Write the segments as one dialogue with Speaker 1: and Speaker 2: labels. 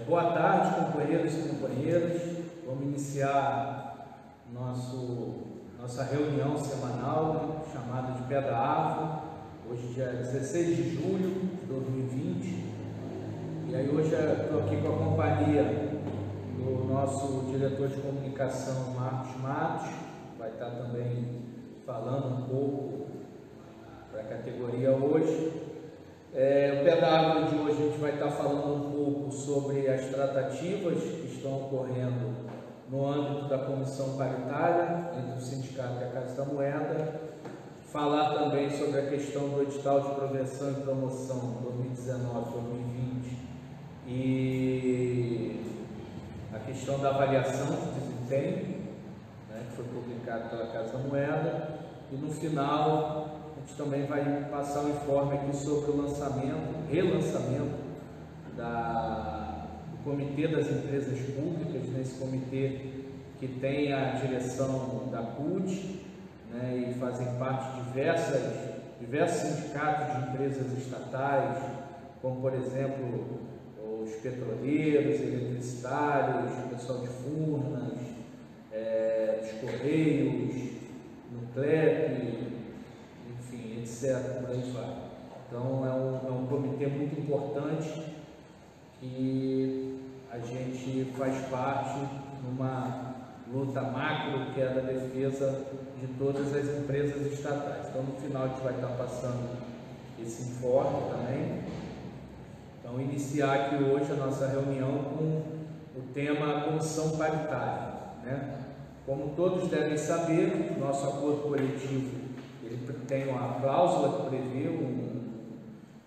Speaker 1: Boa tarde, companheiros e companheiras. Vamos iniciar nossa reunião semanal, chamada de Pé da Árvore, hoje dia 16 de julho de 2020. E aí hoje eu estou aqui com a companhia do nosso diretor de comunicação, Marcos Matos, vai estar também falando um pouco para a categoria hoje. O Pé da Árvore de hoje a gente vai estar falando um pouco sobre as tratativas que estão ocorrendo no âmbito da comissão paritária entre o sindicato e a Casa da Moeda, falar também sobre a questão do edital de progressão e promoção 2019-2020 e a questão da avaliação de desempenho, né, que foi publicado pela Casa da Moeda, e no final a gente também vai passar um informe aqui sobre o relançamento do Comitê das Empresas Públicas, nesse comitê que tem a direção da CUT, né, e fazem parte diversos sindicatos de empresas estatais, como por exemplo os petroleiros, eletricitários, o pessoal de Furnas, dos Correios, no CLEP, enfim, etc. Por aí vai. Então é um comitê muito importante que a gente faz parte numa luta macro, que é da defesa de todas as empresas estatais. Então no final a gente vai estar passando esse informe também. Então iniciar aqui hoje a nossa reunião com o tema comissão paritária, né? Como todos devem saber, o nosso acordo coletivo ele tem uma cláusula que prevê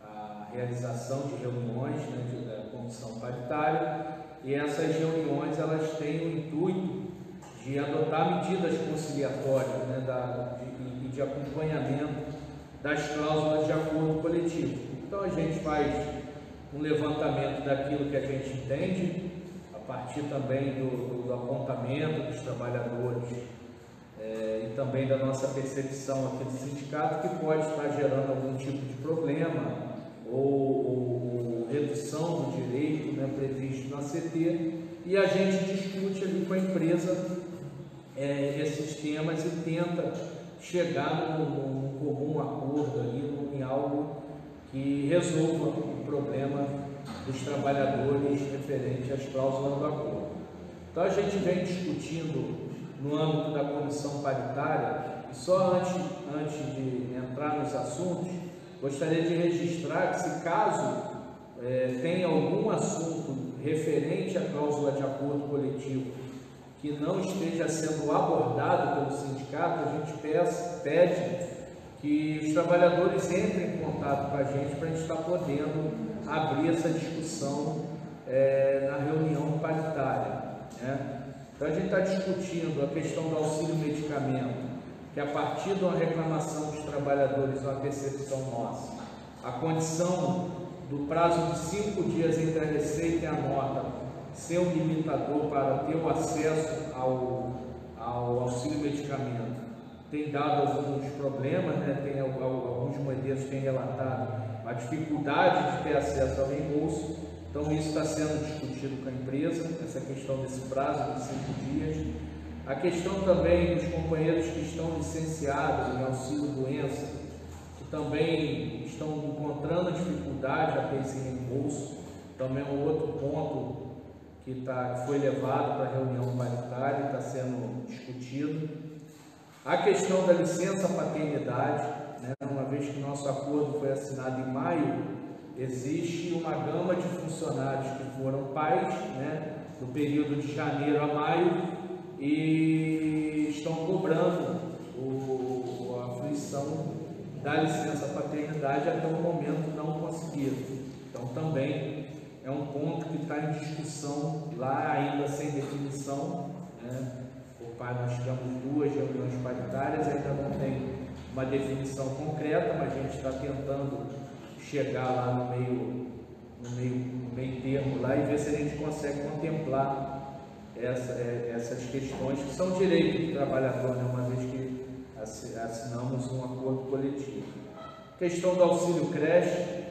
Speaker 1: a realização de reuniões, né, da comissão paritária, e essas reuniões elas têm o intuito de adotar medidas conciliatórias, né, e de acompanhamento das cláusulas de acordo coletivo. Então a gente faz um levantamento daquilo que a gente entende, a partir também do apontamento dos trabalhadores e também da nossa percepção aqui do sindicato, que pode estar gerando algum tipo de problema ou redução do direito, né, previsto na CT, e a gente discute ali com a empresa esses temas e tenta chegar num comum acordo ali, em algo que resolva o problema dos trabalhadores referente às cláusulas do acordo. Então a gente vem discutindo no âmbito da comissão paritária, e só antes de entrar nos assuntos, gostaria de registrar que, se caso tenha algum assunto referente à cláusula de acordo coletivo que não esteja sendo abordado pelo sindicato, a gente pede que os trabalhadores entrem em contato com a gente para a gente estar podendo abrir essa discussão na reunião paritária, né? Então a gente está discutindo a questão do auxílio medicamento, que a partir de uma reclamação dos trabalhadores, uma percepção nossa, a condição do prazo de 5 dias entre a receita e a nota ser um limitador para ter o acesso ao auxílio medicamento tem dado alguns problemas, né? Alguns modelos têm relatado a dificuldade de ter acesso ao reembolso. Então isso está sendo discutido com a empresa, essa questão desse prazo de 5 dias. A questão também dos companheiros que estão licenciados em auxílio doença, que também estão encontrando dificuldade a ter esse reembolso, também é um outro ponto que foi levado para a reunião paritária, está sendo discutido. A questão da licença paternidade, né, uma vez que nosso acordo foi assinado em maio, existe uma gama de funcionários que foram pais, né, no período de janeiro a maio, e estão cobrando a fruição da licença paternidade até o momento não conseguiram. Então também é um ponto que está em discussão lá, ainda sem definição, né? Nós tivemos 2 reuniões paritárias, ainda não tem uma definição concreta, mas a gente está tentando chegar lá no meio termo lá e ver se a gente consegue contemplar essas questões que são direito do trabalhador, né, uma vez que assinamos um acordo coletivo. Questão do auxílio creche,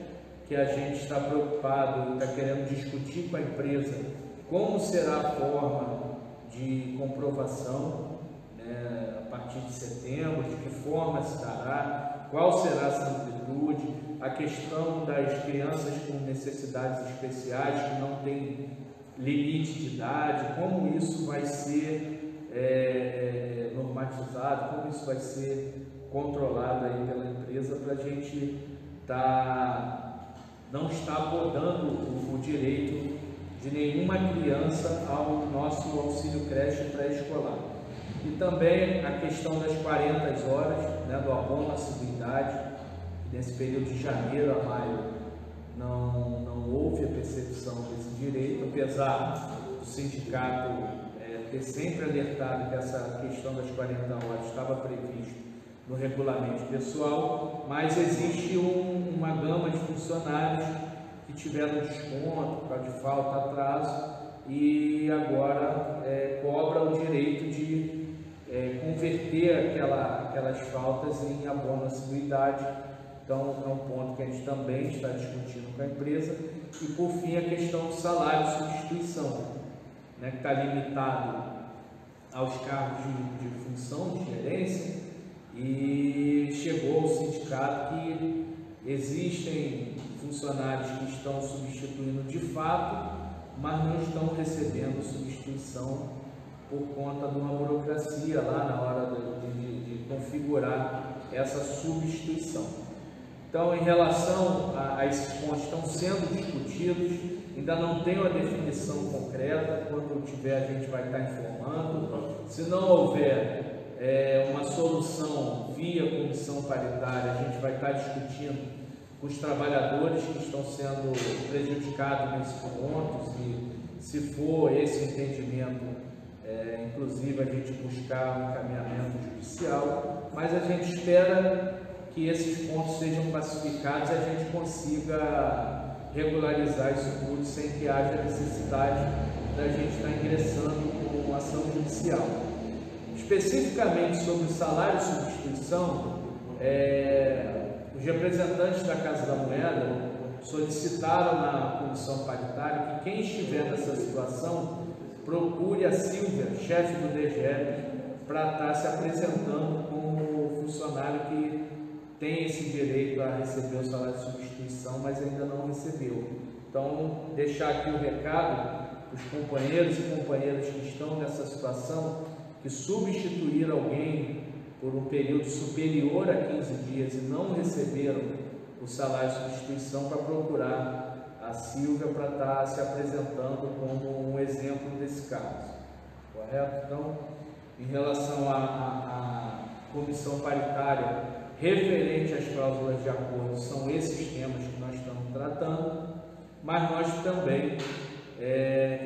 Speaker 1: que a gente está preocupado e está querendo discutir com a empresa como será a forma de comprovação, né, a partir de setembro, de que forma se dará, qual será essa amplitude, a questão das crianças com necessidades especiais que não tem limite de idade, como isso vai ser normatizado, como isso vai ser controlado aí pela empresa, para a gente não estar podando o direito de nenhuma criança ao nosso auxílio creche pré-escolar. E também a questão das 40 horas, né, do abono à assiduidade, nesse período de janeiro a maio não houve a percepção desse direito, apesar do sindicato ter sempre alertado que essa questão das 40 horas estava previsto no regulamento pessoal, mas existe uma gama de funcionários que tiveram desconto por causa de falta, atraso, e agora cobra o direito de converter aquelas faltas em abono à assiduidade. Então é um ponto que a gente também está discutindo com a empresa. E por fim a questão do salário de substituição, né, que está limitado aos cargos de função, de gerência, e chegou ao sindicato que existem funcionários que estão substituindo de fato, mas não estão recebendo substituição por conta de uma burocracia lá na hora de configurar essa substituição. Então, em relação a esses pontos, estão sendo discutidos, ainda não tem uma definição concreta. Quando tiver, a gente vai estar informando. Se não houver uma solução via comissão paritária, a gente vai estar discutindo com os trabalhadores que estão sendo prejudicados nesses pontos, e se for esse entendimento, inclusive a gente buscar um encaminhamento judicial, mas a gente espera que esses pontos sejam pacificados e a gente consiga regularizar isso tudo sem que haja necessidade da gente estar ingressando com ação judicial. Especificamente sobre o salário de substituição, os representantes da Casa da Moeda solicitaram na comissão paritária que quem estiver nessa situação procure a Silvia, chefe do DGE, para estar se apresentando como funcionário que tem esse direito a receber o salário de substituição, mas ainda não recebeu. Então, deixar aqui o recado para os companheiros e companheiras que estão nessa situação, que substituíram alguém por um período superior a 15 dias e não receberam o salário de substituição, para procurar a Silvia para estar se apresentando como um exemplo desse caso. Correto? Então, em relação à comissão paritária, referente às cláusulas de acordo, são esses temas que nós estamos tratando, mas nós também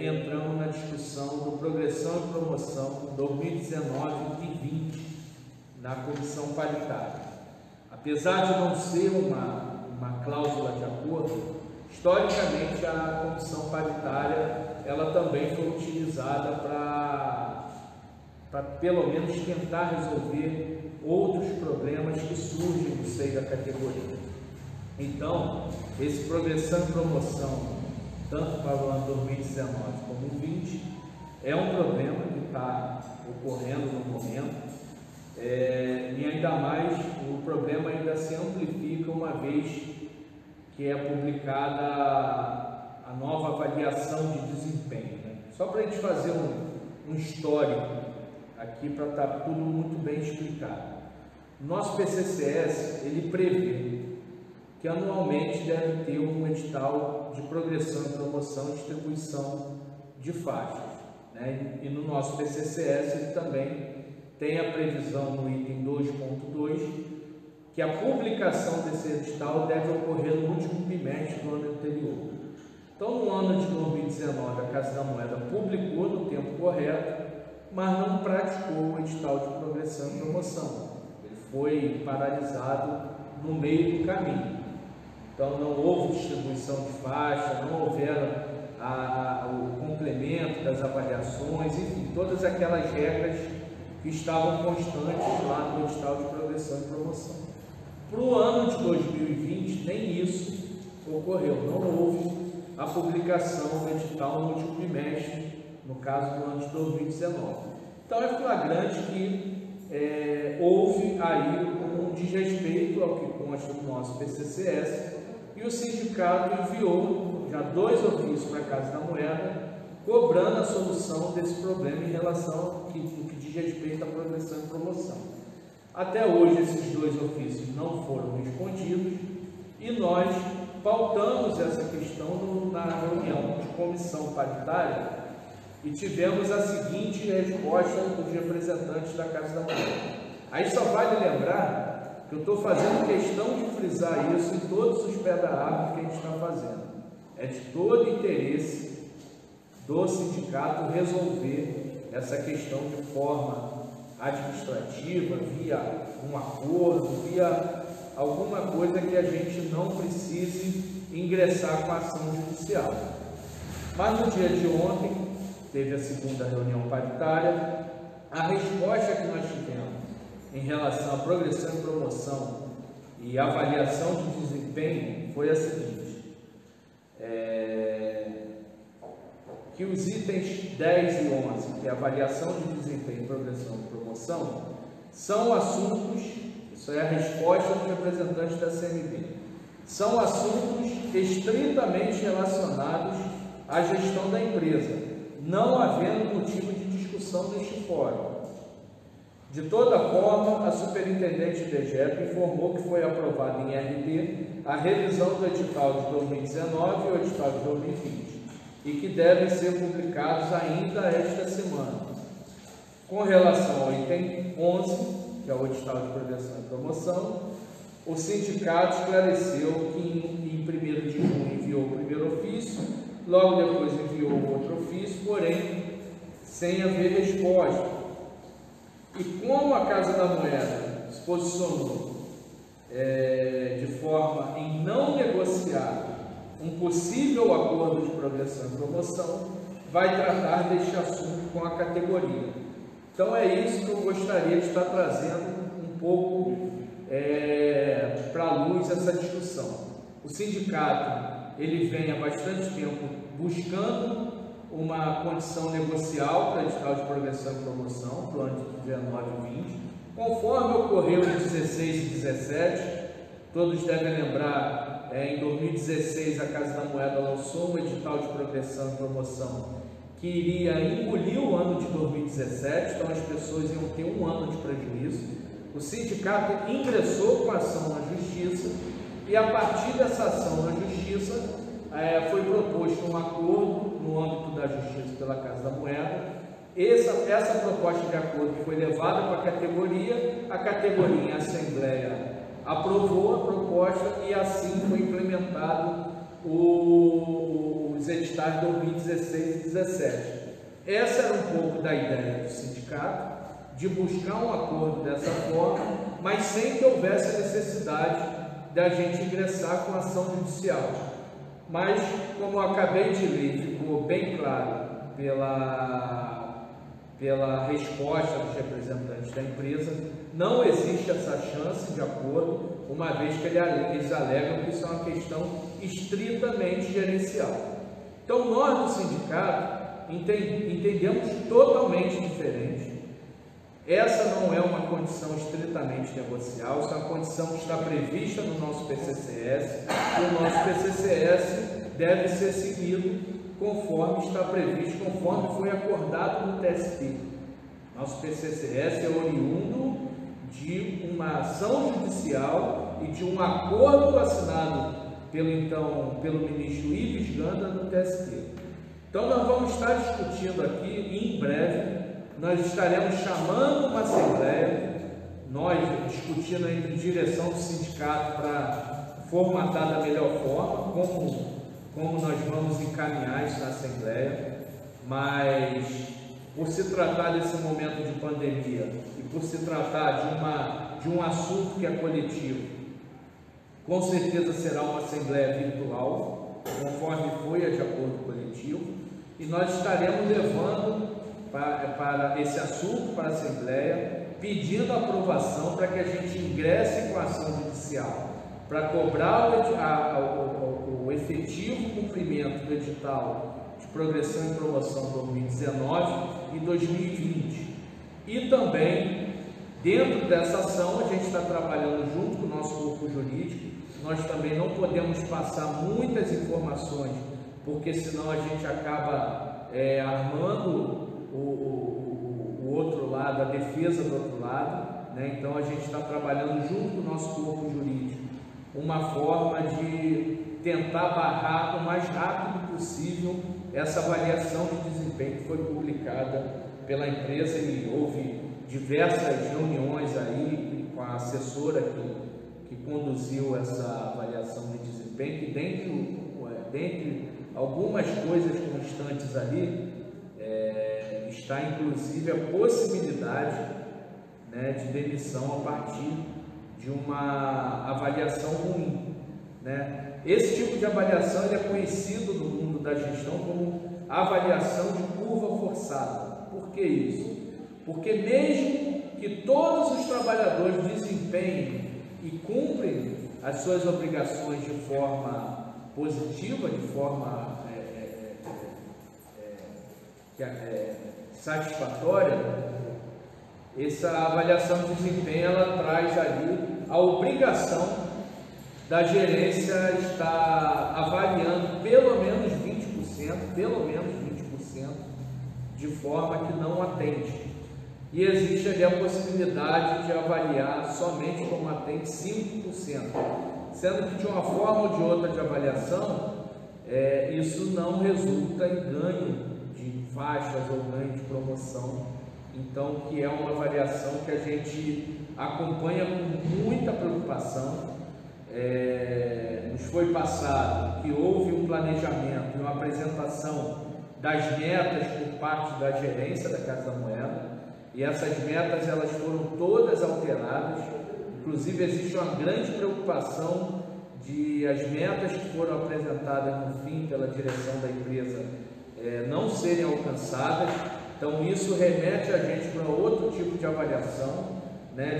Speaker 1: entramos na discussão do Progressão e Promoção 2019 e 20 na comissão paritária. Apesar de não ser uma cláusula de acordo, historicamente a comissão paritária ela também foi utilizada para pelo menos tentar resolver outros problemas que surgem no seio da categoria. Então, esse Progressão e Promoção, tanto para o ano 2019 como 2020, é um problema que está ocorrendo no momento, e ainda mais o problema ainda se amplifica uma vez que é publicada a nova avaliação de desempenho, né? Só para a gente fazer um histórico aqui, para estar tudo muito bem explicado. Nosso PCCS, ele prevê que anualmente deve ter um edital de progressão e promoção e distribuição de faixas, né? E no nosso PCCS ele também tem a previsão no item 2.2 que a publicação desse edital deve ocorrer no último bimestre do ano anterior. Então, no ano de 2019, a Casa da Moeda publicou no tempo correto, mas não praticou o edital de progressão e promoção. Ele foi paralisado no meio do caminho. Então, não houve distribuição de faixa, não houveram o complemento das avaliações, enfim, todas aquelas regras que estavam constantes lá no edital de progressão e promoção. Para o ano de 2020, nem isso ocorreu, não houve a publicação do edital no último bimestre, no caso do ano de 2019. Então é flagrante que houve aí um desrespeito ao que consta do nosso PCCS, e o sindicato enviou já 2 ofícios para a Casa da Moeda, cobrando a solução desse problema em relação ao que diz respeito à progressão e promoção. Até hoje esses 2 ofícios não foram respondidos e nós pautamos essa questão na reunião de comissão paritária e tivemos a seguinte resposta dos representantes da Casa da Moeda. Aí só vale lembrar que eu estou fazendo questão de frisar isso em todos os pés da árvore que a gente está fazendo. É de todo interesse do sindicato resolver essa questão de forma administrativa, via um acordo, via alguma coisa que a gente não precise ingressar com a ação judicial. Mas no dia de ontem, teve a segunda reunião paritária. A resposta que nós tivemos em relação à progressão e promoção e avaliação de desempenho foi a seguinte: que os itens 10 e 11, que é avaliação de desempenho, progressão e promoção, são assuntos, isso é a resposta dos representantes da CNB, são assuntos estritamente relacionados à gestão da empresa, não havendo motivo de discussão neste fórum. De toda forma, a superintendente DGEP informou que foi aprovado em RD a revisão do edital de 2019 e o edital de 2020, e que devem ser publicados ainda esta semana. Com relação ao item 11, que é o edital de progressão e promoção, o sindicato esclareceu que em 1º de junho enviou o primeiro ofício, logo depois enviou outro ofício, porém sem haver resposta. E como a Casa da Moeda se posicionou de forma em não negociar um possível acordo de progressão e promoção, vai tratar deste assunto com a categoria. Então é isso que eu gostaria de estar trazendo um pouco para a luz essa discussão. O sindicato ele vem há bastante tempo buscando uma condição negocial para o edital de progressão e promoção para o ano de 19 e 20, conforme ocorreu em 16 e 17. Todos devem lembrar, em 2016 a Casa da Moeda lançou um edital de progressão e promoção que iria engolir o ano de 2017, então as pessoas iam ter um ano de prejuízo. O sindicato ingressou com a ação na Justiça e a partir dessa ação na Justiça foi proposto um acordo no âmbito da Justiça pela Casa da Moeda. Essa proposta de acordo foi levada para a categoria em Assembleia aprovou a proposta e assim foi implementado os editais de 2016 e 2017. Essa era um pouco da ideia do sindicato, de buscar um acordo dessa forma, mas sem que houvesse a necessidade da gente ingressar com ação judicial. Mas, como eu acabei de ler, ficou bem claro pela resposta dos representantes da empresa, não existe essa chance de acordo, uma vez que eles alegam que isso é uma questão estritamente gerencial. Então, nós do sindicato entendemos totalmente diferente. Essa não é uma condição estritamente negocial, isso é uma condição que está prevista no nosso PCCS, e o nosso PCCS deve ser seguido conforme está previsto, conforme foi acordado no TST. Nosso PCCS é oriundo de uma ação judicial e de um acordo assinado pelo ministro Ives Ganda no TST. Então nós vamos estar discutindo aqui e em breve nós estaremos chamando uma assembleia, nós discutindo entre direção do sindicato para formatar da melhor forma, como nós vamos encaminhar isso na assembleia, mas por se tratar desse momento de pandemia e por se tratar de um assunto que é coletivo, com certeza será uma assembleia virtual, conforme foi a de acordo coletivo, e nós estaremos levando para esse assunto para a Assembleia, pedindo aprovação para que a gente ingresse com a ação judicial, para cobrar o efetivo cumprimento do edital de progressão e promoção 2019 e 2020. E também, dentro dessa ação, a gente está trabalhando junto com o nosso corpo jurídico. Nós também não podemos passar muitas informações, porque senão a gente acaba armando o outro lado, a defesa do outro lado, né? Então a gente está trabalhando junto com o nosso corpo jurídico uma forma de tentar barrar o mais rápido possível essa avaliação de desempenho que foi publicada pela empresa, e houve diversas reuniões aí com a assessora que conduziu essa avaliação de desempenho, que dentre algumas coisas constantes ali, está inclusive a possibilidade, né, de demissão a partir de uma avaliação ruim, né? Esse tipo de avaliação ele é conhecido no mundo da gestão como avaliação de curva forçada. Por que isso? Porque mesmo que todos os trabalhadores desempenhem e cumprem as suas obrigações de forma positiva, de forma satisfatória, essa avaliação de desempenho ela traz ali a obrigação da gerência estar avaliando pelo menos 20%, de forma que não atende. E existe ali a possibilidade de avaliar somente como atende 5%, sendo que de uma forma ou de outra de avaliação, isso não resulta em ganho de faixas ou ganho de promoção. Então, que é uma avaliação que a gente acompanha com muita preocupação. Nos foi passado que houve um planejamento e uma apresentação das metas por parte da gerência da Casa da Moeda, e essas metas elas foram todas alteradas. Inclusive existe uma grande preocupação de as metas que foram apresentadas no fim pela direção da empresa não serem alcançadas. Então isso remete a gente para outro tipo de avaliação, né,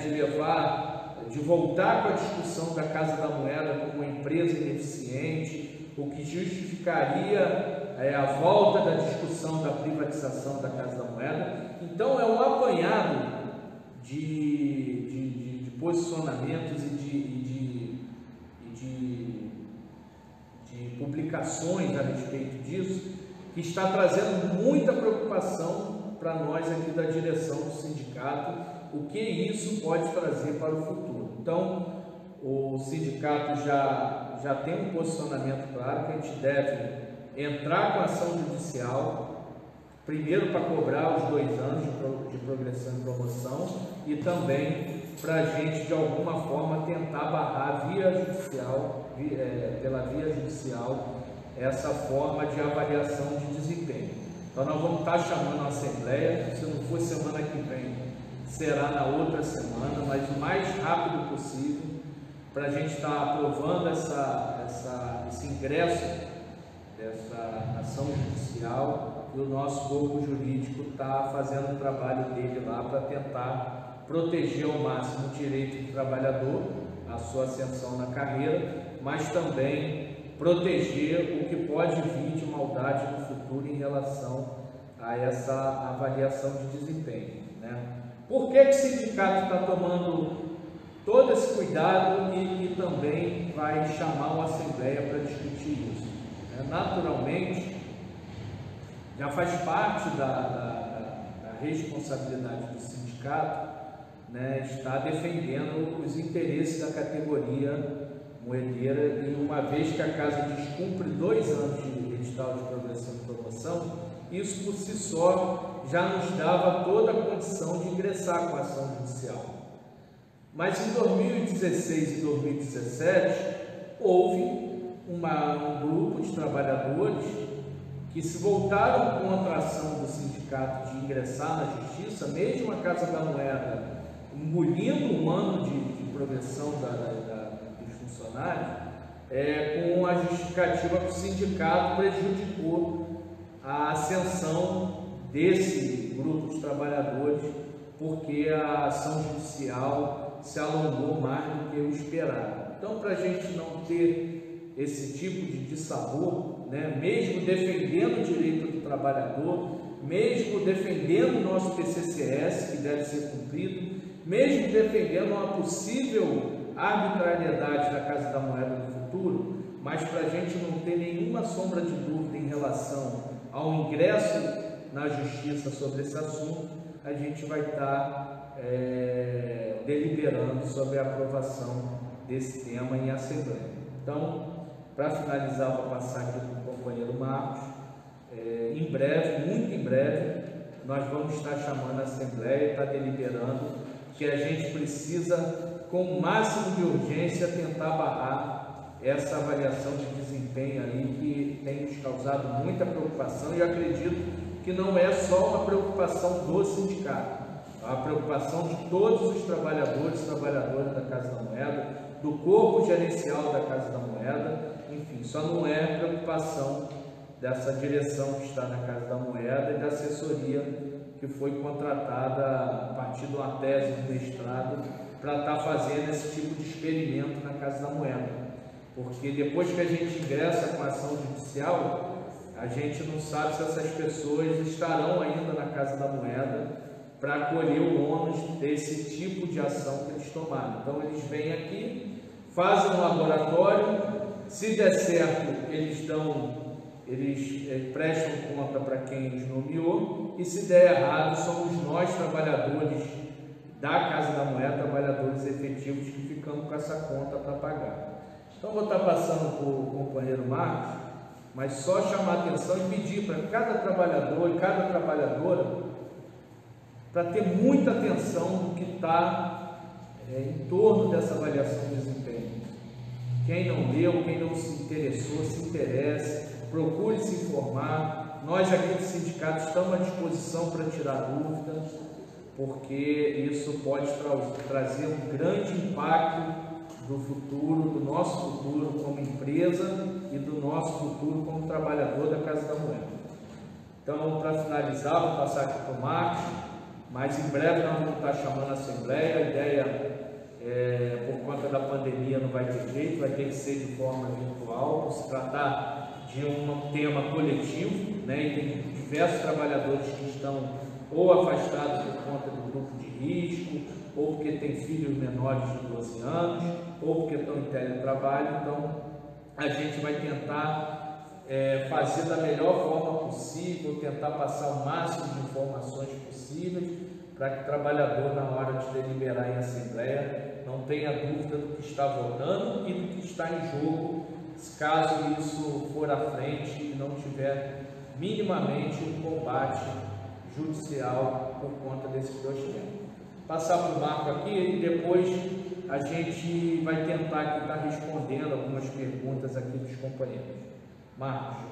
Speaker 1: de voltar com a discussão da Casa da Moeda como uma empresa ineficiente, o que justificaria a volta da discussão da privatização da Casa da Moeda. Então é um apanhado de posicionamentos e de publicações a respeito disso, que está trazendo muita preocupação para nós aqui da direção do sindicato, o que isso pode trazer para o futuro. Então, o sindicato já tem um posicionamento claro que a gente deve entrar com ação judicial, primeiro para cobrar os 2 anos de progressão e promoção, e também para a gente, de alguma forma, tentar barrar pela via judicial, essa forma de avaliação de desempenho. Então nós vamos estar chamando a Assembleia, se não for semana que vem, será na outra semana, mas o mais rápido possível, para a gente estar aprovando esse ingresso dessa ação judicial, e o nosso corpo jurídico está fazendo o trabalho dele lá para tentar proteger ao máximo o direito do trabalhador, a sua ascensão na carreira, mas também proteger o que pode vir de maldade no futuro em relação a essa avaliação de desempenho, né? Por que o sindicato está tomando todo esse cuidado e também vai chamar uma assembleia para discutir isso? Naturalmente, já faz parte da responsabilidade do sindicato, né, estar defendendo os interesses da categoria moedeira, e uma vez que a Casa descumpre 2 anos de edital de progressão e promoção, isso por si só já nos dava toda a condição de ingressar com a ação judicial. Mas em 2016 e 2017 houve um grupo de trabalhadores que se voltaram contra a ação do sindicato de ingressar na justiça, mesmo a Casa da Moeda engolindo um ano de progressão dos funcionários, com a justificativa que o sindicato prejudicou a ascensão desse grupo de trabalhadores porque a ação judicial se alongou mais do que o esperado. Então, para a gente não ter esse tipo de dissabor, né, mesmo defendendo o direito do trabalhador, mesmo defendendo o nosso PCCS, que deve ser cumprido, mesmo defendendo uma possível arbitrariedade da Casa da Moeda no futuro, mas para a gente não ter nenhuma sombra de dúvida em relação ao ingresso na Justiça sobre esse assunto, a gente vai estar deliberando sobre a aprovação desse tema em Assembleia. Então, para finalizar, vou passar aqui para o companheiro Marcos. Em breve, muito em breve, nós vamos estar chamando a Assembleia e estar deliberando que a gente precisa, com o máximo de urgência, tentar barrar essa avaliação de desempenho aí que tem nos causado muita preocupação, e eu acredito que não é só uma preocupação do sindicato, é uma preocupação de todos os trabalhadores e trabalhadoras da Casa da Moeda, do corpo gerencial da Casa da Moeda, enfim, só não é preocupação dessa direção que está na Casa da Moeda e da assessoria que foi contratada a partir de uma tese de mestrado para estar fazendo esse tipo de experimento na Casa da Moeda, porque depois que a gente ingressa com a ação judicial, a gente não sabe se essas pessoas estarão ainda na Casa da Moeda para colher o ônus desse tipo de ação que eles tomaram. Então eles vêm aqui, fazem um laboratório, se der certo eles prestam conta para quem os nomeou, e se der errado somos nós, trabalhadores da Casa da Moeda, trabalhadores efetivos, que ficamos com essa conta para pagar. Então vou estar passando para o companheiro Marcos, mas só chamar a atenção e pedir para cada trabalhador e cada trabalhadora para ter muita atenção no que está em torno dessa avaliação de desempenho. Quem não leu, quem não se interessou, se interesse, procure se informar. Nós aqui do sindicato estamos à disposição para tirar dúvidas, porque isso pode trazer um grande impacto do futuro, do nosso futuro como empresa e do nosso futuro como trabalhador da Casa da Moeda. Então, para finalizar, vou passar aqui para o Marcos, mas em breve nós vamos estar chamando a Assembleia. A ideia, por conta da pandemia, não vai ter jeito, vai ter que ser de forma virtual, por se tratar de um tema coletivo, né? E tem diversos trabalhadores que estão ou afastados por conta do grupo de risco, ou porque têm filhos menores de 12 anos, ou porque estão em teletrabalho. Então, a gente vai tentar fazer da melhor forma possível, tentar passar o máximo de informações possíveis, para que o trabalhador, na hora de deliberar em Assembleia, não tenha dúvida do que está votando e do que está em jogo, caso isso for à frente e não tiver minimamente um combate judicial por conta desses dois temas. Passar para o Marco aqui e depois a gente vai tentar aqui estar respondendo algumas perguntas aqui dos companheiros. Marcos.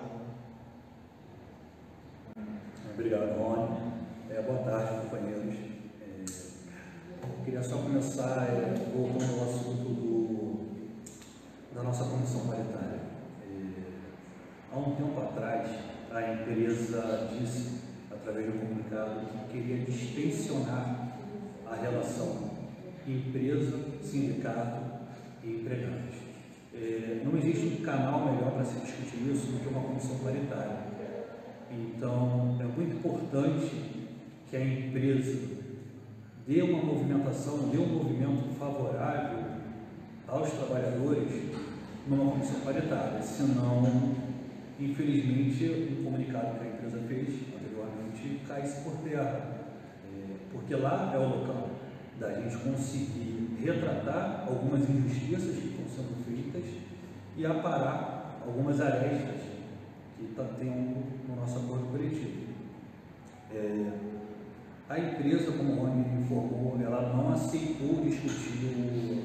Speaker 2: Obrigado, Rony. Boa tarde, companheiros. Queria só começar voltando ao assunto da nossa comissão paritária. Há um tempo atrás, a empresa disse, através de um comunicado, que queria distensionar a relação empresa, sindicato e empregados. Não existe um canal melhor para se discutir isso do que uma comissão paritária. Então, é muito importante que a empresa dê uma movimentação, dê um movimento favorável aos trabalhadores numa comissão paritária, senão, infelizmente, o comunicado que a empresa fez anteriormente cai-se por terra, porque lá é o local da gente conseguir retratar algumas injustiças que estão sendo feitas e aparar algumas arestas que tem no nosso acordo coletivo. A empresa, como o Rony informou, ela não aceitou discutir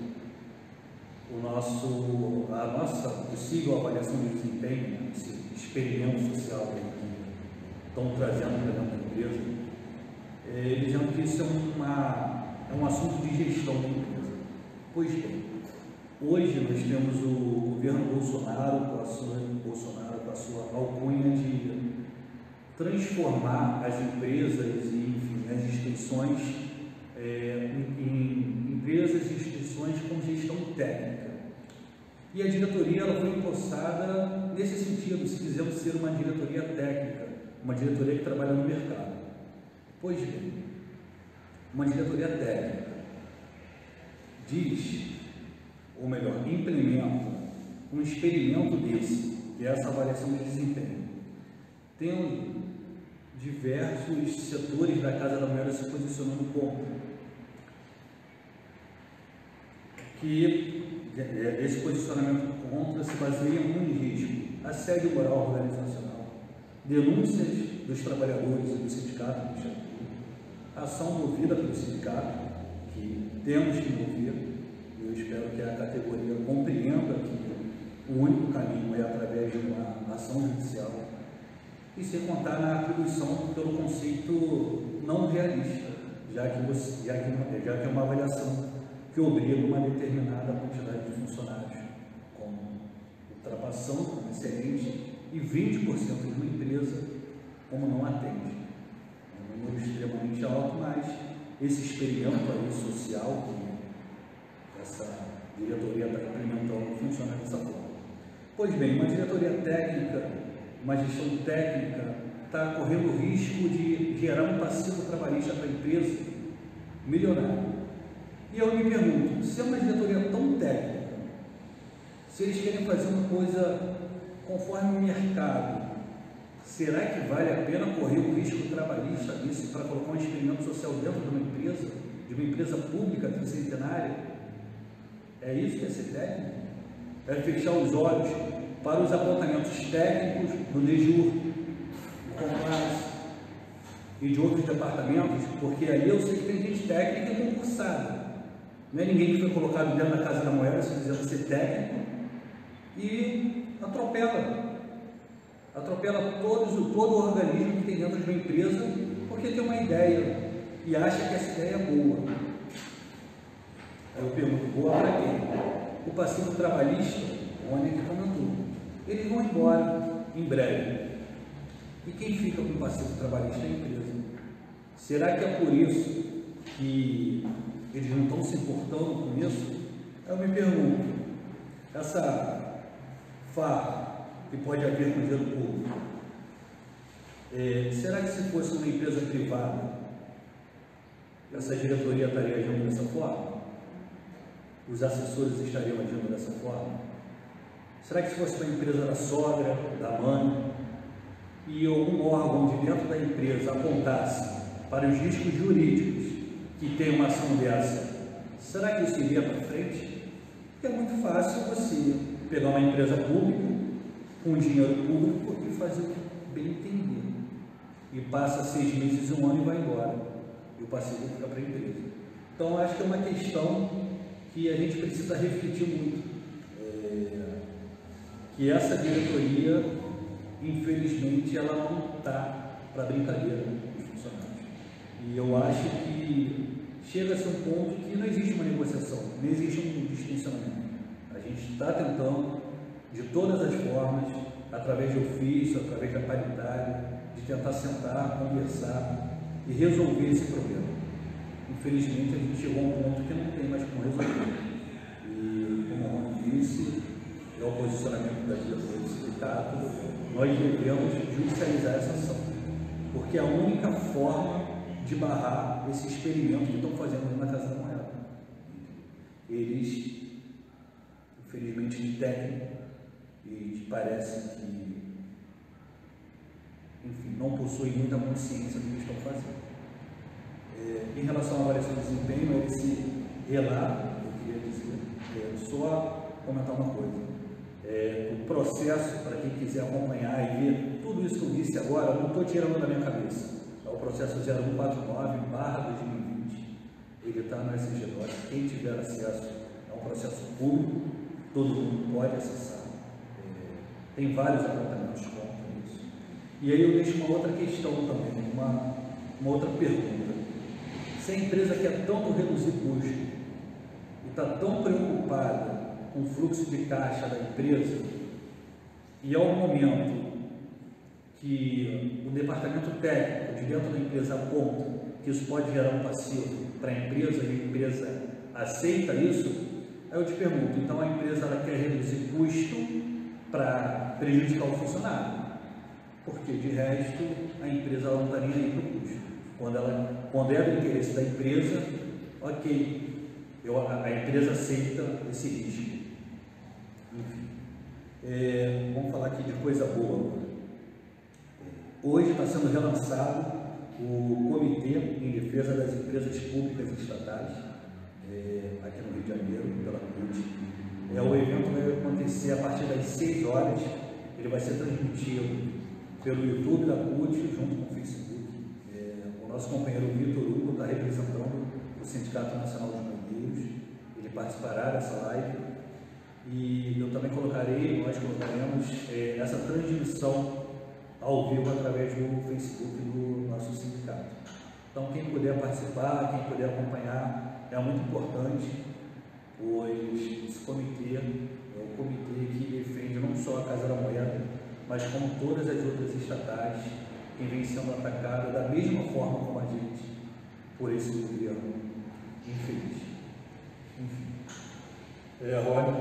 Speaker 2: a nossa possível avaliação de desempenho, né, esse experimento social que estão trazendo para dentro da empresa, dizendo que isso é um assunto de gestão da empresa. Pois bem, hoje nós temos o governo Bolsonaro com a sua alcunha de transformar as empresas e, enfim, as instituições em empresas e instituições com gestão técnica. E a diretoria ela foi impostada nesse sentido, se quisermos ser uma diretoria técnica, uma diretoria que trabalha no mercado. Pois bem, uma diretoria técnica diz, ou melhor, implementa um experimento desse, que é essa avaliação de desempenho. Tem diversos setores da Casa da Mulher se posicionando contra, que esse posicionamento contra se baseia em risco: assédio moral organizacional, denúncias dos trabalhadores e do sindicato, ação movida pelo sindicato, que temos que mover. Eu espero que a categoria compreenda que o único caminho é através de uma ação judicial, e sem contar na atribuição pelo conceito não realista, já que é uma avaliação que obriga uma determinada quantidade de funcionários, como ultrapassando como excelente, e 20% de uma empresa como não atende. É um número extremamente alto, mas esse experimento aí social que essa diretoria está implementando funciona dessa forma. Pois bem, uma diretoria técnica, uma gestão técnica, está correndo o risco de gerar um passivo trabalhista para a empresa milionário. E eu me pergunto, se é uma diretoria tão técnica, se eles querem fazer uma coisa conforme o mercado, será que vale a pena correr o risco trabalhista disso para colocar um experimento social dentro de uma empresa pública tricentenária? É isso que é ser técnico? É fechar os olhos para os apontamentos técnicos do DEJUR, do Compliance e de outros departamentos, porque ali eu sei que tem gente técnica e concursada. Não é ninguém que foi colocado dentro da Casa da Moeda se dizendo ser técnico e atropela todo o organismo que tem dentro de uma empresa, porque tem uma ideia e acha que essa ideia é boa. Aí eu pergunto, boa para quem? O passivo trabalhista, o Oni que comentou, eles vão embora em breve. E quem fica com o passivo trabalhista é a empresa. Será que é por isso que eles não estão se importando com isso? Eu me pergunto, essa farra que pode haver com o dinheiro público, será que se fosse uma empresa privada, essa diretoria estaria agindo dessa forma? Os assessores estariam agindo dessa forma? Será que se fosse uma empresa da sogra, da mãe, e algum órgão de dentro da empresa apontasse para os riscos jurídicos que tem uma ação dessa, será que isso iria para frente? Porque é muito fácil você pegar uma empresa pública com dinheiro público e fazer o que bem entender. E passa 6 meses, 1 ano e vai embora. E o passivo fica para a empresa. Então, acho que é uma questão que a gente precisa refletir muito. Que essa diretoria, infelizmente, ela não está para brincadeira dos funcionários. E eu acho que chega-se a um ponto que não existe uma negociação, não existe um distensionamento. A gente está tentando, de todas as formas, através de ofício, através da paridade, de tentar sentar, conversar e resolver esse problema. Infelizmente, a gente chegou a um ponto que não tem mais como resolver. E, como o Rony disse, é o posicionamento da diretoria do sindicato, nós devemos judicializar essa ação, porque é a única forma de barrar esse experimento que estão fazendo na Casa da Moeda. Eles, infelizmente, de técnico, e parece que, enfim, não possuem muita consciência do que estão fazendo. Em relação à avaliação de desempenho, esse relato, eu queria dizer, só comentar uma coisa. O processo, para quem quiser acompanhar e ver tudo isso que eu disse agora, eu não estou tirando da minha cabeça. É o processo 0149/2020. Ele está no SG-DOC. Quem tiver acesso, é um processo público, todo mundo pode acessar. Tem vários apontamentos contra isso. E aí eu deixo uma outra questão também, uma outra pergunta. Se a empresa quer tanto reduzir custo e está tão preocupada com o fluxo de caixa da empresa, e ao momento que o departamento técnico de dentro da empresa aponta que isso pode gerar um passivo, para a empresa e a empresa aceita isso, aí eu te pergunto, então a empresa ela quer reduzir custo para prejudicar o funcionário, porque de resto a empresa ela não está nem aí para o custo. Quando é do interesse da empresa, ok, a empresa aceita esse risco. Enfim, vamos falar aqui de coisa boa. Hoje está sendo relançado o Comitê em Defesa das Empresas Públicas e Estatais, aqui no Rio de Janeiro, pela CUT. O evento vai acontecer a partir das 6 horas, ele vai ser transmitido pelo YouTube da CUT, junto com o Facebook. O nosso companheiro Vitor Hugo está representando o Sindicato Nacional dos Bombeiros, ele participará dessa live, e eu também nós colocaremos essa transmissão ao vivo através do Facebook do nosso sindicato. Então, quem puder participar, quem puder acompanhar, é muito importante, pois esse comitê é o comitê que defende não só a Casa da Moeda, mas como todas as outras estatais que vem sendo atacada da mesma forma como a gente, por esse governo infeliz. Enfim. Rony.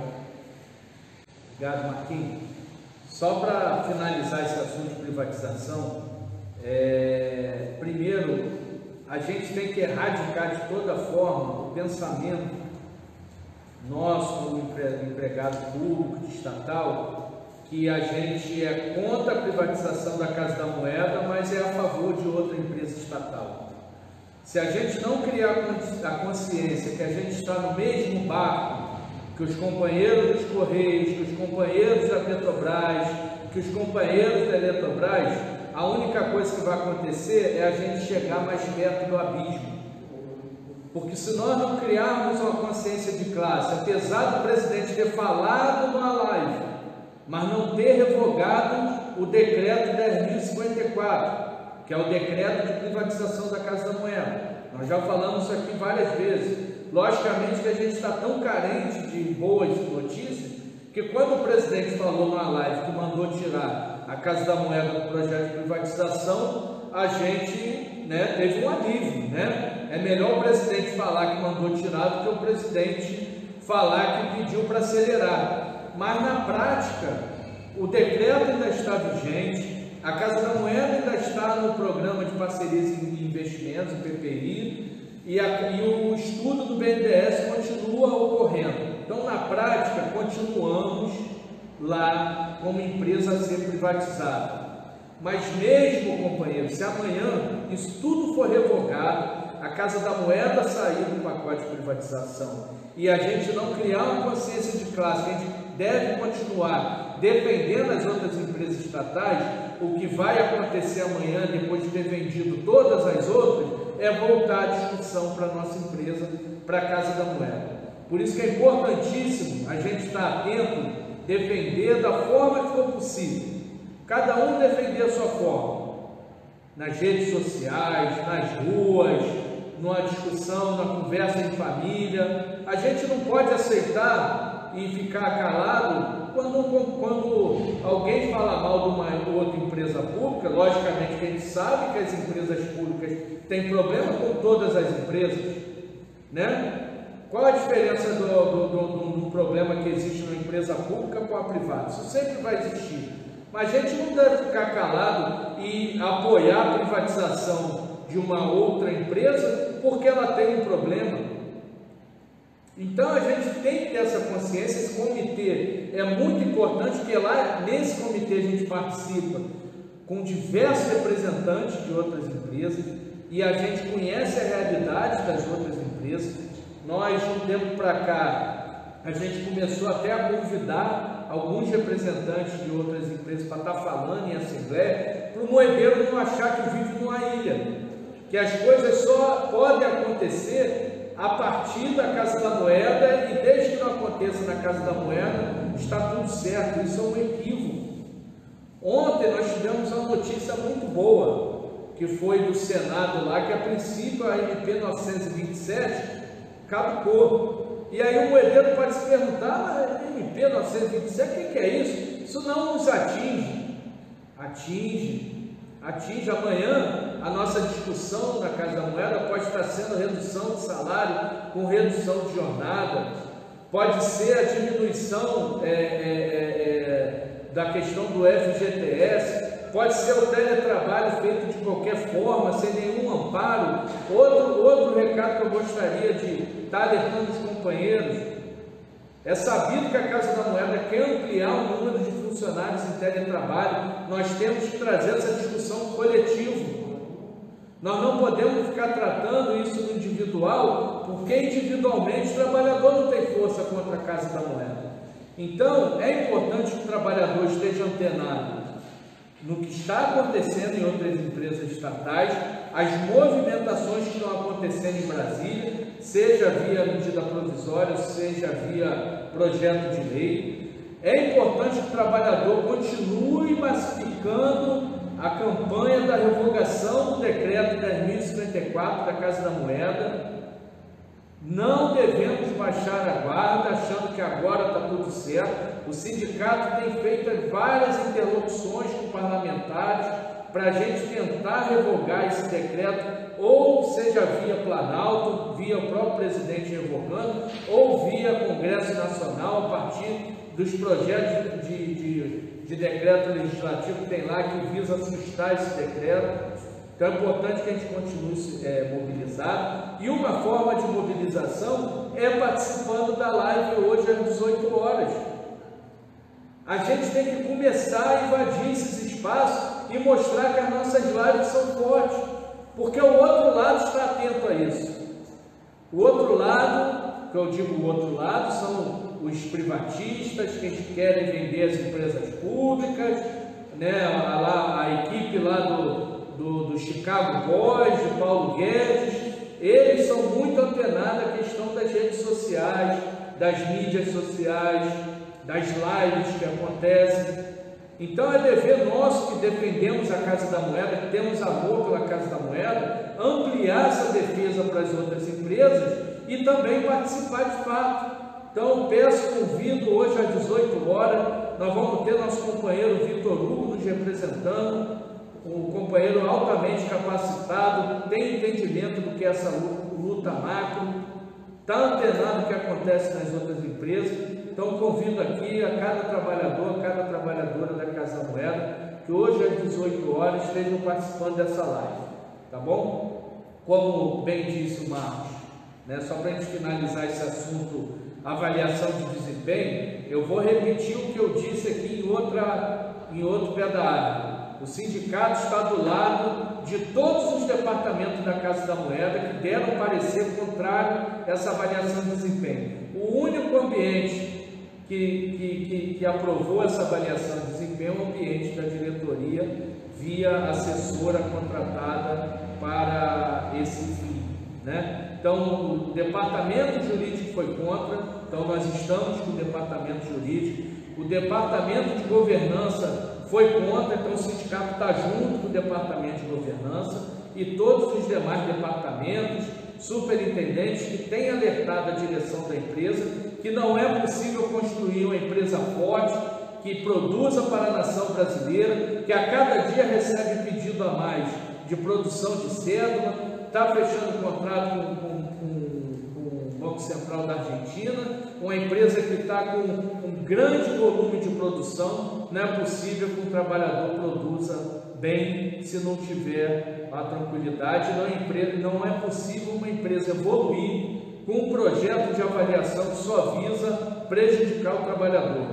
Speaker 1: Obrigado, Marquinhos. Só para finalizar esse assunto de privatização, primeiro, a gente tem que erradicar de toda forma o pensamento nosso, como empregado público, estatal, que a gente é contra a privatização da Casa da Moeda, mas é a favor de outra empresa estatal. Se a gente não criar a consciência que a gente está no mesmo barco que os companheiros dos Correios, que os companheiros da Petrobras, que os companheiros da Eletrobras, a única coisa que vai acontecer é a gente chegar mais perto do abismo. Porque se nós não criarmos uma consciência de classe, apesar do presidente ter falado numa live, mas não ter revogado o decreto 10.054, que é o decreto de privatização da Casa da Moeda. Nós já falamos isso aqui várias vezes. Logicamente que a gente está tão carente de boas notícias, que quando o presidente falou numa live que mandou tirar a Casa da Moeda do projeto de privatização, a gente teve um alívio. É melhor o presidente falar que mandou tirar do que o presidente falar que pediu para acelerar. Mas na prática, o decreto ainda está vigente, a Casa da Moeda ainda está no programa de parcerias e investimentos, o PPI, e o estudo do BNDES continua ocorrendo. Então, na prática, continuamos lá como empresa a ser privatizada. Mas mesmo, companheiro, se amanhã isso tudo for revogado, a Casa da Moeda sair do pacote de privatização e a gente não criar uma consciência de classe, que a gente deve continuar defendendo as outras empresas estatais, o que vai acontecer amanhã, depois de ter vendido todas as outras, é voltar a discussão para a nossa empresa, para a Casa da Moeda. Por isso que é importantíssimo a gente estar atento, defender da forma que for possível, cada um defender a sua forma, nas redes sociais, nas ruas, numa discussão, na conversa em família. A gente não pode aceitar e ficar calado quando alguém fala mal de uma outra empresa pública. Logicamente que a gente sabe que as empresas públicas têm problema com todas as empresas, Qual a diferença do problema que existe na empresa pública com a privada? Isso sempre vai existir. Mas a gente não deve ficar calado e apoiar a privatização de uma outra empresa porque ela tem um problema. Então a gente tem que ter essa consciência. Esse comitê é muito importante, porque lá nesse comitê a gente participa com diversos representantes de outras empresas e a gente conhece a realidade das outras empresas. Nós, de um tempo para cá, a gente começou até a convidar alguns representantes de outras empresas para estar falando em assembleia, para o moedeiro não achar que vive numa ilha, que as coisas só podem acontecer a partir da Casa da Moeda, e desde que não aconteça na Casa da Moeda, está tudo certo. Isso é um equívoco. Ontem nós tivemos uma notícia muito boa, que foi do Senado lá, que a princípio a MP 927 caducou. E aí o moedeiro pode se perguntar, MP 927, o que é isso? Isso não nos atinge. Atinge atinge. Amanhã, a nossa discussão na Casa da Moeda pode estar sendo redução de salário com redução de jornada, pode ser a diminuição da questão do FGTS, pode ser o teletrabalho feito de qualquer forma, sem nenhum amparo. Outro recado que eu gostaria de estar alertando os companheiros: é sabido que a Casa da Moeda quer ampliar o número de funcionários em teletrabalho. Nós temos que trazer essa discussão coletiva. Nós não podemos ficar tratando isso no individual, porque individualmente o trabalhador não tem força contra a Casa da Moeda. Então, é importante que o trabalhador esteja antenado no que está acontecendo em outras empresas estatais, as movimentações que estão acontecendo em Brasília, seja via medida provisória, seja via projeto de lei. É importante que o trabalhador continue massificando a campanha da revogação do decreto 10.054 da Casa da Moeda. Não devemos baixar a guarda achando que agora está tudo certo. O sindicato tem feito várias interlocuções com parlamentares para a gente tentar revogar esse decreto, ou seja via Planalto, via o próprio presidente revogando, ou via Congresso Nacional, a partir dos projetos de decreto legislativo que tem lá, que visa assustar esse decreto. Então é importante que a gente continue mobilizado, e uma forma de mobilização é participando da live hoje às 18 horas. A gente tem que começar a invadir esses espaços e mostrar que as nossas lives são fortes, porque o outro lado está atento a isso. O outro lado, que eu digo o outro lado, são os privatistas que querem vender as empresas públicas, né? A equipe lá do Chicago Boys, de Paulo Guedes. Eles são muito antenados à questão das redes sociais, das mídias sociais, das lives que acontecem. Então é dever nosso, que defendemos a Casa da Moeda, que temos amor pela Casa da Moeda, ampliar essa defesa para as outras empresas e também participar de fato. Então convido hoje às 18 horas, nós vamos ter nosso companheiro Vitor Hugo nos representando, um companheiro altamente capacitado, tem entendimento do que é essa luta macro, está antenado no que acontece nas outras empresas. Então convido aqui a cada trabalhador, a cada trabalhadora da Casa da Moeda, que hoje às 18 horas estejam participando dessa live, tá bom? Como bem disse o Marcos, né, só para a gente finalizar esse assunto, avaliação de desempenho, eu vou repetir o que eu disse aqui em outro pé da área. O sindicato está do lado de todos os departamentos da Casa da Moeda que deram parecer contrário a essa avaliação de desempenho. O único ambiente que aprovou essa avaliação de desempenho é o ambiente da diretoria, via assessora contratada para esse fim, né? Então, o departamento jurídico foi contra, então nós estamos com o departamento jurídico. O departamento de governança foi contra, então o sindicato está junto com o departamento de governança e todos os demais departamentos, superintendentes que têm alertado a direção da empresa que não é possível construir uma empresa forte, que produza para a nação brasileira, que a cada dia recebe pedido a mais de produção de cédula, está fechando contrato com o Banco Central da Argentina, uma empresa que está com um grande volume de produção. Não é possível que um trabalhador produza bem se não tiver a tranquilidade. Não é possível uma empresa evoluir com um projeto de avaliação que só visa prejudicar o trabalhador.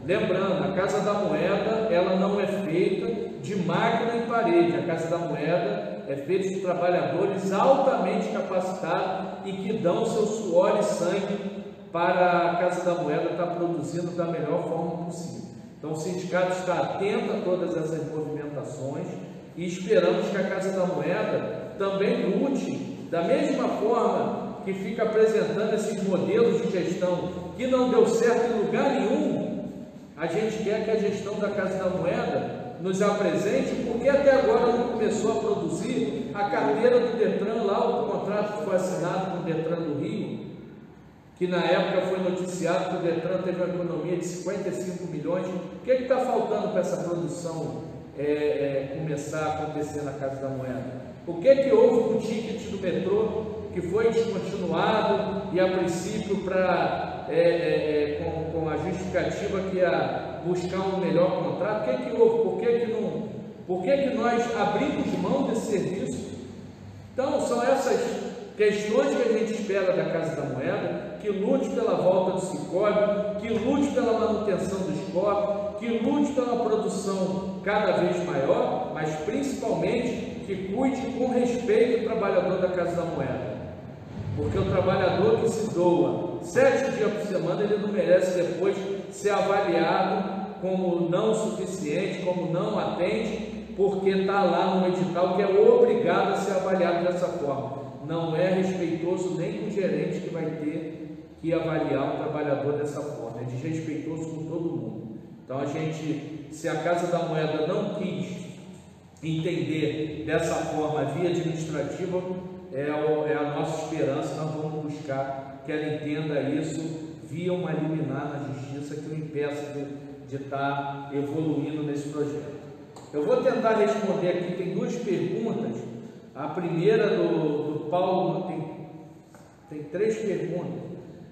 Speaker 1: Lembrando, a Casa da Moeda, ela não é feita de máquina e parede. A Casa da Moeda é feita de trabalhadores altamente capacitados e que dão seu suor e sangue para a Casa da Moeda estar produzindo da melhor forma possível. Então o sindicato está atento a todas essas movimentações e esperamos que a Casa da Moeda também lute da mesma forma que fica apresentando esses modelos de gestão que não deu certo em lugar nenhum. A gente quer que a gestão da Casa da Moeda nos apresente, porque até agora não começou a produzir a carteira do Detran, lá o contrato que foi assinado com o Detran do Rio, que na época foi noticiado que o Detran teve uma economia de 55 milhões. O que está faltando para essa produção começar a acontecer na Casa da Moeda? O que houve com o ticket do metrô que foi descontinuado e a princípio com a justificativa que ia buscar um melhor contrato? O que houve? Por que nós abrimos mão desse serviço? Então são essas questões que a gente espera da Casa da Moeda, que lute pela volta do Sicoob, que lute pela manutenção do SCOR, que lute pela produção cada vez maior, mas principalmente que cuide com respeito o trabalhador da Casa da Moeda. Porque o trabalhador que se doa 7 dias por semana, ele não merece depois ser avaliado como não suficiente, como não atende, porque está lá no edital que é obrigado a ser avaliado dessa forma. Não é respeitoso nem com o gerente que vai ter que avaliar um trabalhador dessa forma, é desrespeitoso com todo mundo. Então se a Casa da Moeda não quis entender dessa forma via administrativa, é a nossa esperança, nós vamos buscar que ela entenda isso via uma liminar na justiça que o impeça de estar evoluindo nesse projeto. Eu vou tentar responder aqui, tem 2 perguntas. A primeira do Paulo, tem 3 perguntas.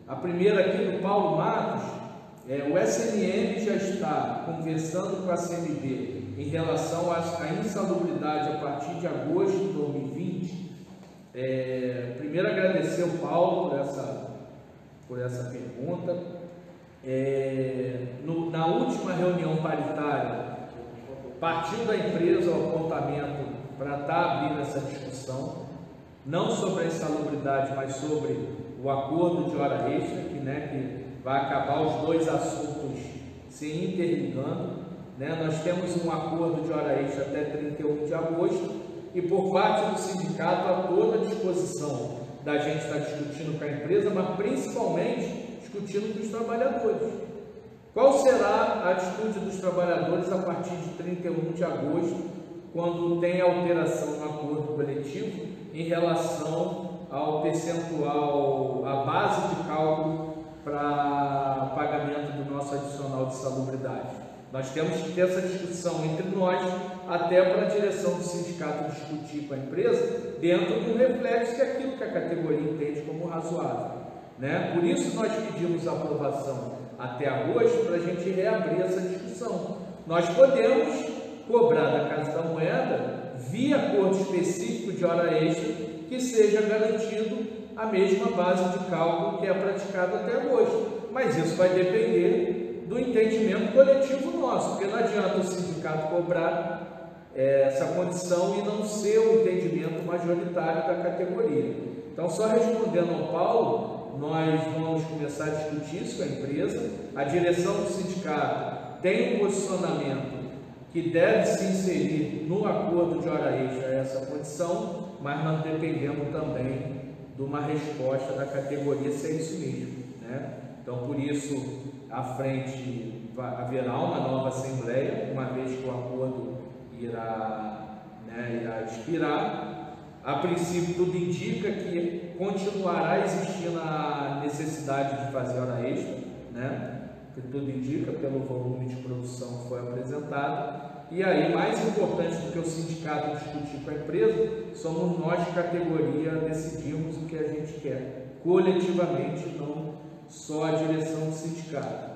Speaker 1: A primeira aqui do Paulo Matos, o SNM já está conversando com a CMB em relação à insalubridade a partir de agosto de 2020. Primeiro agradecer ao Paulo por essa pergunta. Na última reunião paritária, partiu da empresa o apontamento para estar abrindo essa discussão, não sobre a insalubridade, mas sobre o acordo de hora extra, que vai acabar os 2 assuntos se interligando. Nós temos um acordo de hora extra até 31 de agosto e por parte do sindicato há toda a disposição da gente estar discutindo com a empresa, mas principalmente discutindo com os trabalhadores. Qual será a atitude dos trabalhadores a partir de 31 de agosto, quando tem alteração no acordo coletivo em relação ao percentual, a base de cálculo para pagamento do nosso adicional de salubridade? Nós temos que ter essa discussão entre nós, até para a direção do sindicato discutir com a empresa, dentro do reflexo que é aquilo que a categoria entende como razoável. Por isso nós pedimos a aprovação até agosto, para a gente reabrir essa discussão. Nós podemos cobrar da Casa da Moeda, via acordo específico de hora extra, que seja garantido a mesma base de cálculo que é praticada até agosto. Mas isso vai depender do entendimento coletivo nosso, porque não adianta o sindicato cobrar essa condição e não ser o entendimento majoritário da categoria. Então, só respondendo ao Paulo, nós vamos começar a discutir isso com a empresa. A direção do sindicato tem um posicionamento que deve se inserir no acordo de hora extra essa condição, mas nós dependemos também de uma resposta da categoria se é isso mesmo. Então, por isso, à frente haverá uma nova assembleia, uma vez que o acordo irá expirar. A princípio, tudo indica que continuará existindo a necessidade de fazer hora extra, que tudo indica pelo volume de produção que foi apresentado. E aí, mais importante do que o sindicato discutir com a empresa, somos nós, categoria, decidimos o que a gente quer, coletivamente, não só a direção do sindicato.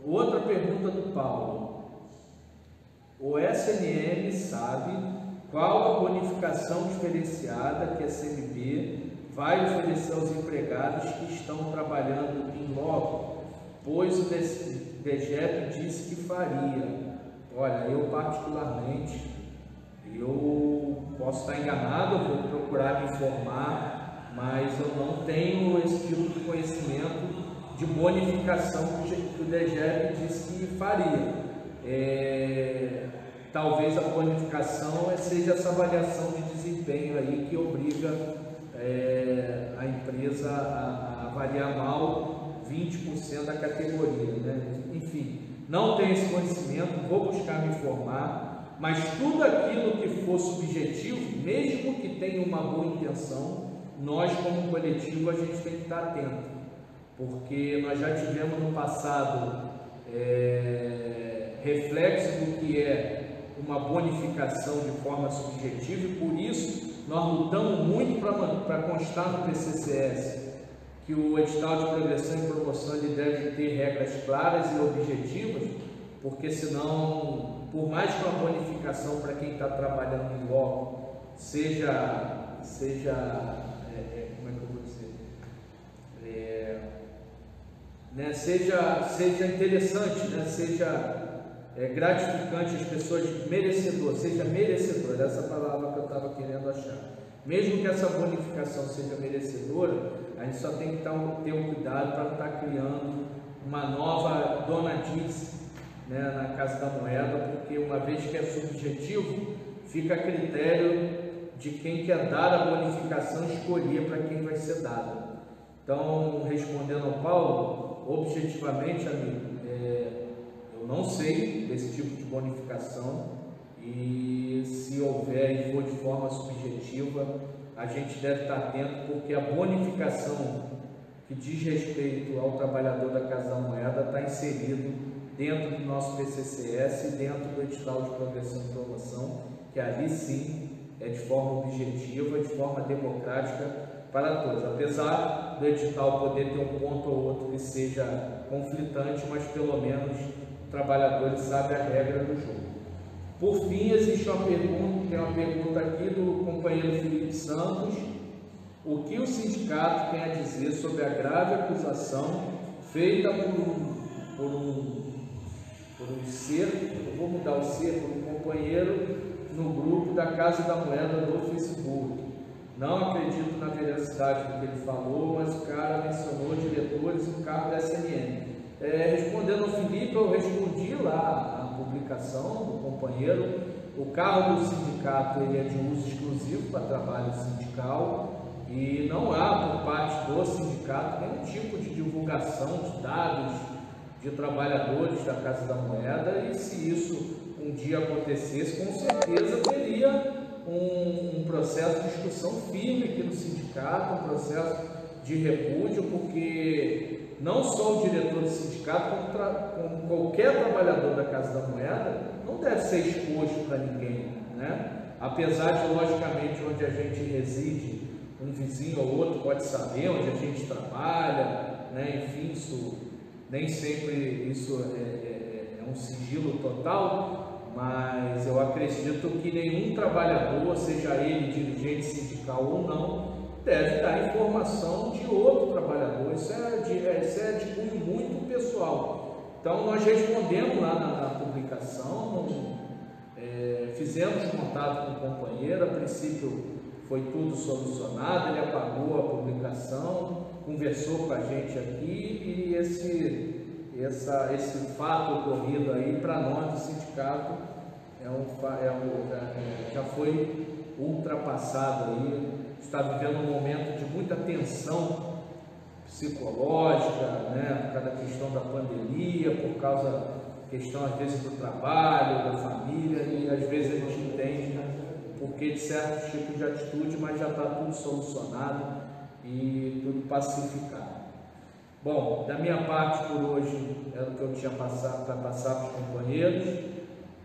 Speaker 1: Outra pergunta do Paulo. O SNM sabe qual a bonificação diferenciada que a CMB vai oferecer aos empregados que estão trabalhando em loco, pois o DGEP disse que faria. Olha, eu particularmente, eu posso estar enganado, eu vou procurar me informar, mas eu não tenho esse tipo de conhecimento de bonificação que o DGEP disse que faria. Talvez a bonificação seja essa avaliação de desempenho aí que obriga a empresa a avaliar mal 20% da categoria, Enfim, não tenho esse conhecimento, vou buscar me informar, mas tudo aquilo que for subjetivo, mesmo que tenha uma boa intenção, nós como coletivo a gente tem que estar atento, porque nós já tivemos no passado reflexo do que é uma bonificação de forma subjetiva, e por isso nós lutamos muito para constar no PCCS que o edital de progressão e promoção ele deve ter regras claras e objetivas, porque senão, por mais que uma bonificação para quem está trabalhando em loco seja como é que eu vou dizer, seja interessante, né? Seja gratificante, as pessoas merecedoras, seja merecedora, essa palavra que eu estava querendo achar. Mesmo que essa bonificação seja merecedora, a gente só tem que ter um cuidado para não estar criando uma nova donadice, né, na Casa da Moeda, porque uma vez que é subjetivo, fica a critério de quem quer dar a bonificação escolher para quem vai ser dada. Então, respondendo ao Paulo, objetivamente, amigo, eu não sei desse tipo de bonificação, e se houver e for de forma subjetiva, a gente deve estar atento, porque a bonificação que diz respeito ao trabalhador da Casa da Moeda está inserido dentro do nosso PCCS e dentro do edital de progressão e promoção, que ali sim é de forma objetiva, de forma democrática para todos, apesar do edital poder ter um ponto ou outro que seja conflitante, mas pelo menos o trabalhador sabe a regra do jogo. Por fim, existe uma pergunta aqui do companheiro Felipe Santos: o que o sindicato tem a dizer sobre a grave acusação feita por um companheiro no grupo da Casa da Moeda do Facebook? Não acredito na veracidade do que ele falou, mas o cara mencionou diretores e o cargo da SNN. Respondendo ao Felipe, eu respondi lá a publicação do companheiro. O carro do sindicato ele é de uso exclusivo para trabalho sindical e não há por parte do sindicato nenhum tipo de divulgação de dados de trabalhadores da Casa da Moeda, e se isso um dia acontecesse, com certeza teria um processo de discussão firme aqui no sindicato, um processo de repúdio, porque não só o diretor do sindicato, como qualquer trabalhador da Casa da Moeda, não deve ser exposto para ninguém, né? Apesar de, logicamente, onde a gente reside, um vizinho ou outro pode saber onde a gente trabalha, né? Enfim, nem sempre isso é um sigilo total, mas eu acredito que nenhum trabalhador, seja ele dirigente sindical ou não, deve dar informação de outro trabalhador. Isso é de cunho muito pessoal. Então, nós respondemos lá na publicação, fizemos contato com o companheiro, a princípio foi tudo solucionado, ele apagou a publicação, conversou com a gente aqui, e esse fato ocorrido aí, para nós do sindicato, já foi ultrapassado aí. Está vivendo um momento de muita tensão psicológica, né, por causa da questão da pandemia, por causa da questão, às vezes, do trabalho, da família, e às vezes a gente entende o porquê de certos tipos de atitude, mas já está tudo solucionado e tudo pacificado. Bom, da minha parte por hoje era o que eu tinha para passar para os companheiros.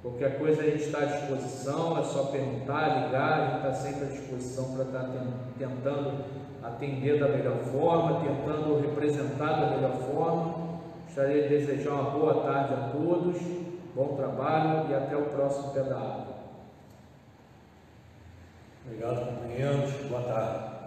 Speaker 1: Qualquer coisa a gente está à disposição, é só perguntar, ligar, a gente está sempre à disposição para estar tentando atender da melhor forma, tentando representar da melhor forma. Gostaria de desejar uma boa tarde a todos, bom trabalho e até o próximo Pé da Água.
Speaker 2: Obrigado, companheiros. Boa tarde.